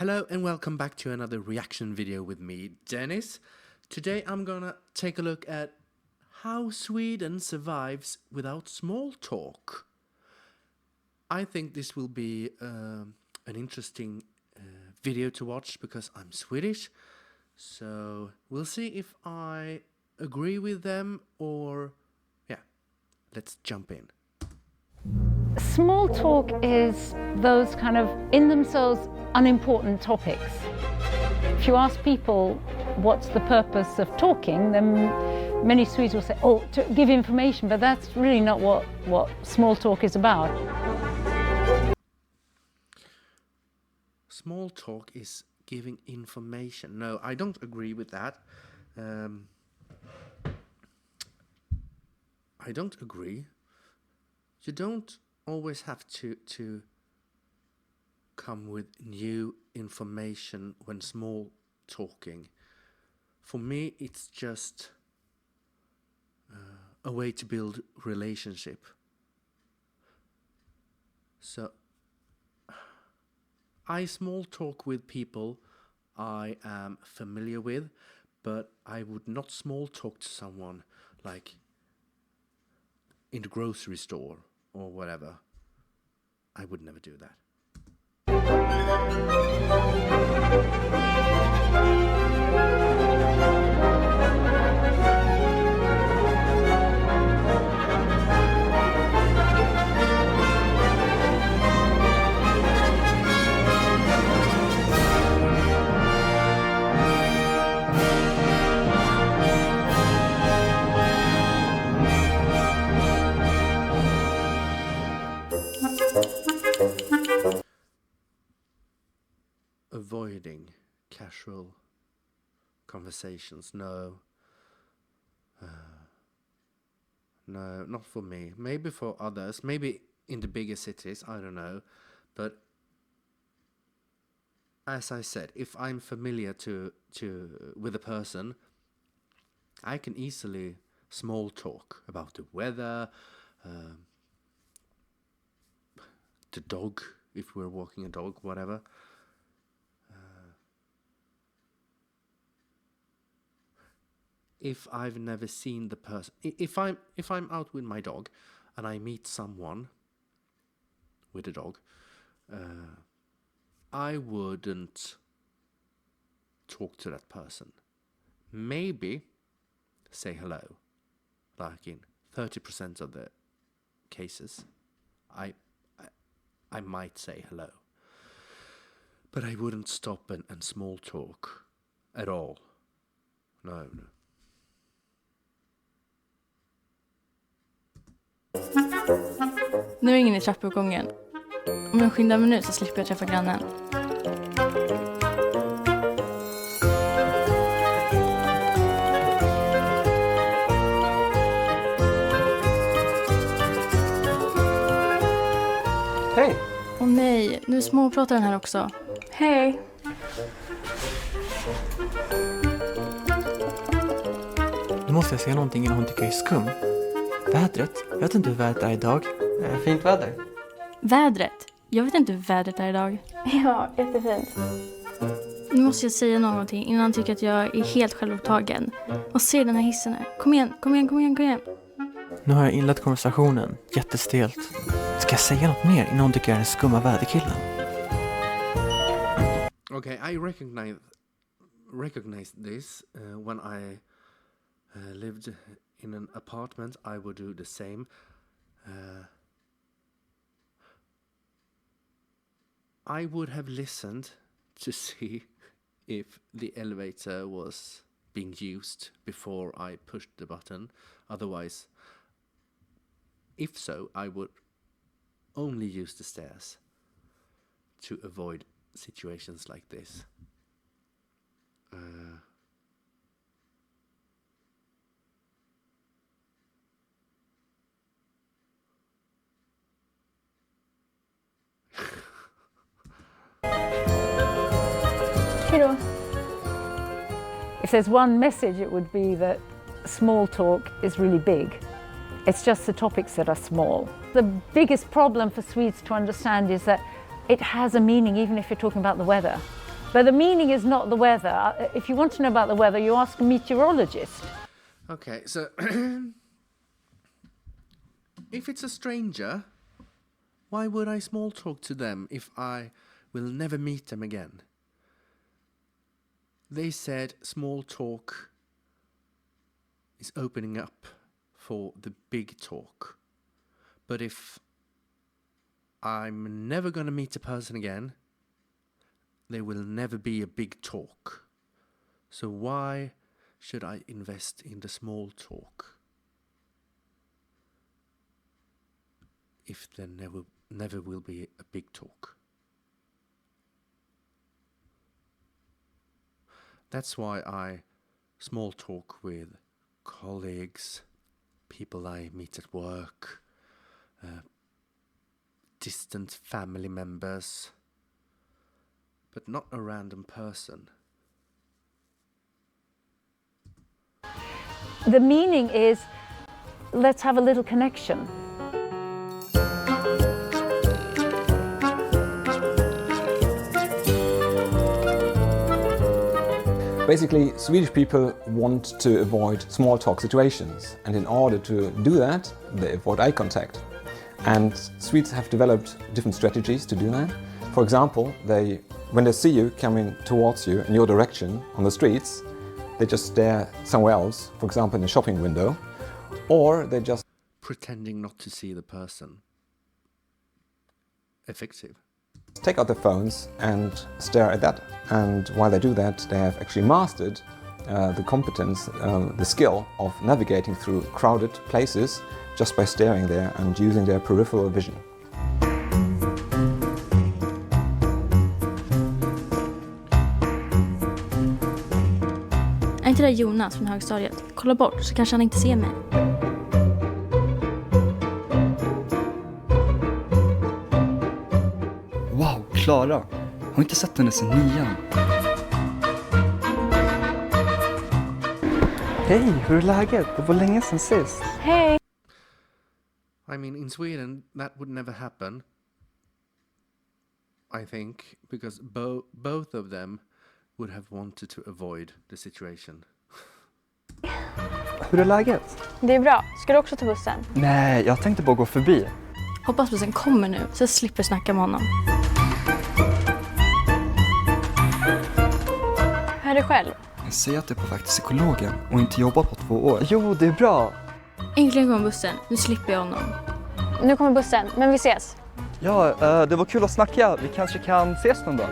Hello and welcome back to another reaction video with me, Dennis. Today I'm gonna take a look at how Sweden survives without small talk. I think this will be an interesting video to watch because I'm Swedish. So we'll see if I agree with them or let's jump in. Small talk is those kind of in themselves unimportant topics. If you ask people what's the purpose of talking, then many Swedes will say, oh, to give information, but that's really not what small talk is about. Small talk is giving information. No, I don't agree with that. I don't agree. You don't always have to come with new information when small talking. For me, it's just a way to build relationship. So I small talk with people I am familiar with, but I would not small talk to someone like in the grocery store or whatever. I would never do that. Avoiding casual conversations. No, not for me. Maybe for others. Maybe in the bigger cities. I don't know. But as I said, if I'm familiar with a person, I can easily small talk about the weather, the dog, if we're walking a dog, whatever. If I've never seen the person, if I'm out with my dog and I meet someone with a dog, I wouldn't talk to that person. Maybe say hello, like in 30% of the cases, I might say hello, but I wouldn't stop and small talk at all. No. Nu ringer ni trappuppgången. Om jag skyndar mig nu så slipper jag träffa grannen. Hej! Åh nej, nu småpratar den här också. Hej! Nu måste jag säga någonting innan hon tycker jag är skum. Vädret? Jag vet inte hur vädret är idag. Fint väder. Vädret? Jag vet inte hur vädret är idag. Ja, jättefint. Nu måste jag säga någonting innan han tycker att jag är helt självupptagen. Och se den här hissen här. Kom igen. Nu har jag inlett konversationen. Jättestelt. Ska jag säga något mer innan hon tycker jag är den skumma väderkillen? Okay, I recognize this when I lived in an apartment. I would do the same. I would have listened to see if the elevator was being used before I pushed the button. Otherwise, if so, I would only use the stairs to avoid situations like this. Hejdå. If there's one message, it would be that small talk is really big. It's just the topics that are small. The biggest problem for Swedes to understand is that it has a meaning even if you're talking about the weather. But the meaning is not the weather. If you want to know about the weather, you ask a meteorologist. Okay, so if it's a stranger, why would I small talk to them if I will never meet them again? They said small talk is opening up for the big talk. But if I'm never gonna meet a person again, there will never be a big talk. So why should I invest in the small talk if there never will be a big talk? That's why I small talk with colleagues, people I meet at work, distant family members, but not a random person. The meaning is, let's have a little connection. Basically, Swedish people want to avoid small talk situations, and in order to do that, they avoid eye contact. And Swedes have developed different strategies to do that. For example, when they see you coming towards you in your direction on the streets, they just stare somewhere else, for example in a shopping window, or they just Pretending not to see the person. Effective. take out their phones and stare at that. And while they do that, they have actually mastered the competence, the skill of navigating through crowded places just by staring there and using their peripheral vision. Är inte det Jonas från högstadiet? Kolla bort så kanske han inte ser mig. Wow, Klara. Har inte sett henne sedan 9:an. Hej, hur är läget? Det var länge sedan sist. Hey. I mean, in Sweden, that would never happen. I think, because both of them would have wanted to avoid the situation. Hur är läget? Det är bra. Ska du också ta bussen? Nej, jag tänkte bara gå förbi. Hoppas bussen kommer nu så jag slipper snacka med honom. Hör du själv? Jag säger att jag är på väg till psykologen och inte jobbar på 2 år. Jo, det är bra. Äntligen kommer bussen, nu slipper jag honom. Nu kommer bussen, men vi ses. Ja, det var kul att snacka. Vi kanske kan ses någon dag.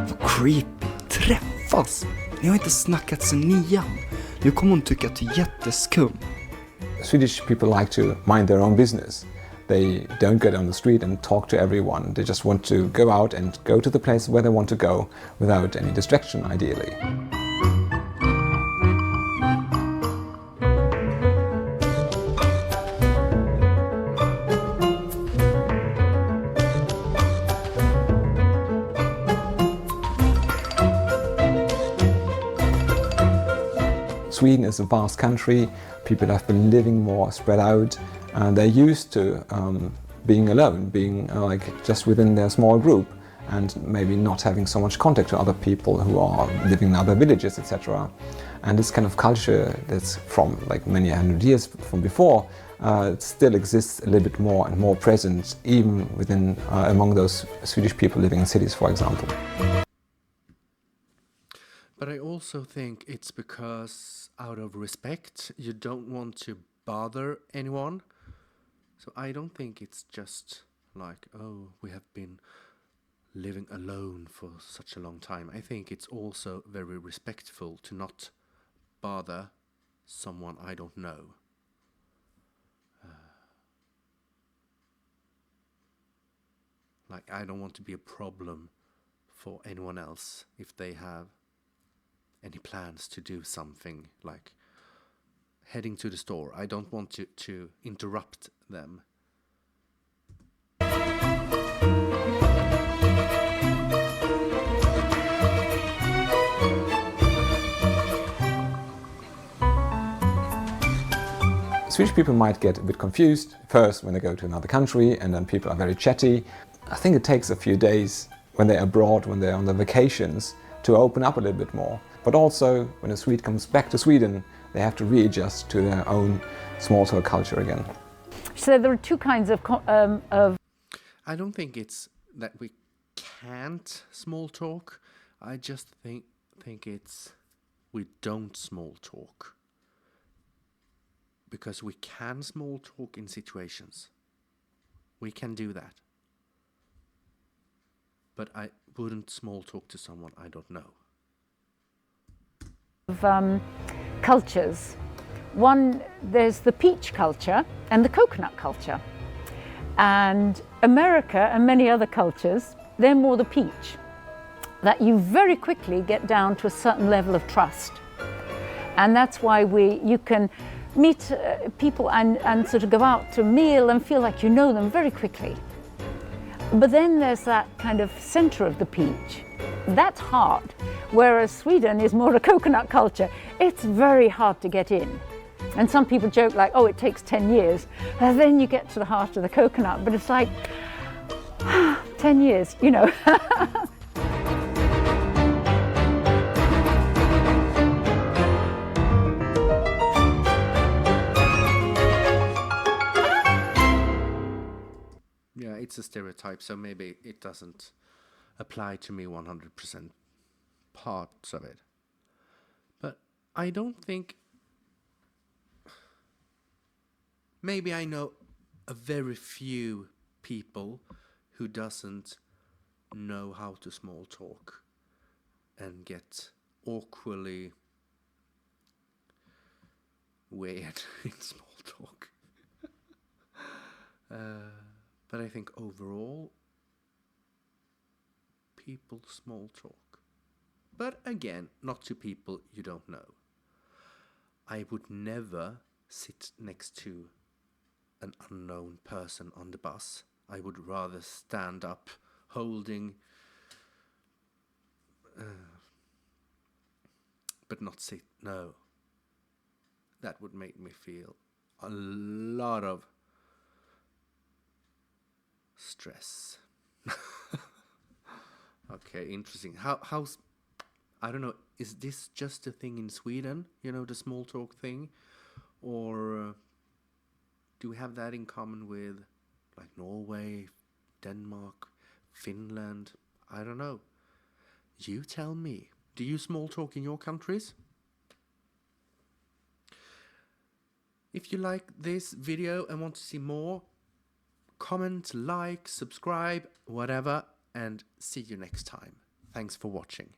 Vad creepy. Träffas. Ni har inte snackat sedan 9:an. Nu kommer hon tycka att du är jätteskum. Swedish people like to mind their own business. They don't go down the street and talk to everyone. They just want to go out and go to the place where they want to go without any distraction, ideally. Sweden is a vast country. People have been living more spread out, and they're used to being alone, being like just within their small group, and maybe not having so much contact to other people who are living in other villages, etc. And this kind of culture that's from like many hundred years from before, it still exists a little bit more and more present, even within among those Swedish people living in cities, for example. But I also think it's because out of respect, you don't want to bother anyone. So I don't think it's just like, oh, we have been living alone for such a long time. I think it's also very respectful to not bother someone I don't know. Like, I don't want to be a problem for anyone else if they have any plans to do something, like heading to the store. I don't want to interrupt them. Swedish people might get a bit confused first when they go to another country, and then people are very chatty. I think it takes a few days when they're abroad, when they're on their vacations, to open up a little bit more. But also, when a Swede comes back to Sweden, they have to readjust to their own small talk culture again. So there are two kinds of I don't think it's that we can't small talk. I just think it's we don't small talk. Because we can small talk in situations. We can do that. But I wouldn't small talk to someone I don't know. Cultures. One, there's the peach culture and the coconut culture. And America and many other cultures, they're more the peach. That you very quickly get down to a certain level of trust. And that's why you can meet people and sort of go out to a meal and feel like you know them very quickly. But then there's that kind of center of the peach. That's hard, whereas Sweden is more a coconut culture. It's very hard to get in. And some people joke like, oh, it takes 10 years. And then you get to the heart of the coconut, but it's like, 10 years, you know. Yeah, it's a stereotype, so maybe it doesn't apply to me 100% parts of it. But I don't think... Maybe I know a very few people who doesn't know how to small talk and get awkwardly weird in small talk. But I think overall, people small talk. But again, not to people you don't know. I would never sit next to an unknown person on the bus. I would rather stand up holding, but not sit. No. That would make me feel a lot of stress. Okay, interesting. How's, I don't know, is this just a thing in Sweden, you know, the small talk thing? Or do we have that in common with like Norway, Denmark, Finland? I don't know. You tell me. Do you small talk in your countries? If you like this video and want to see more, comment, like, subscribe, whatever, and see you next time. Thanks for watching.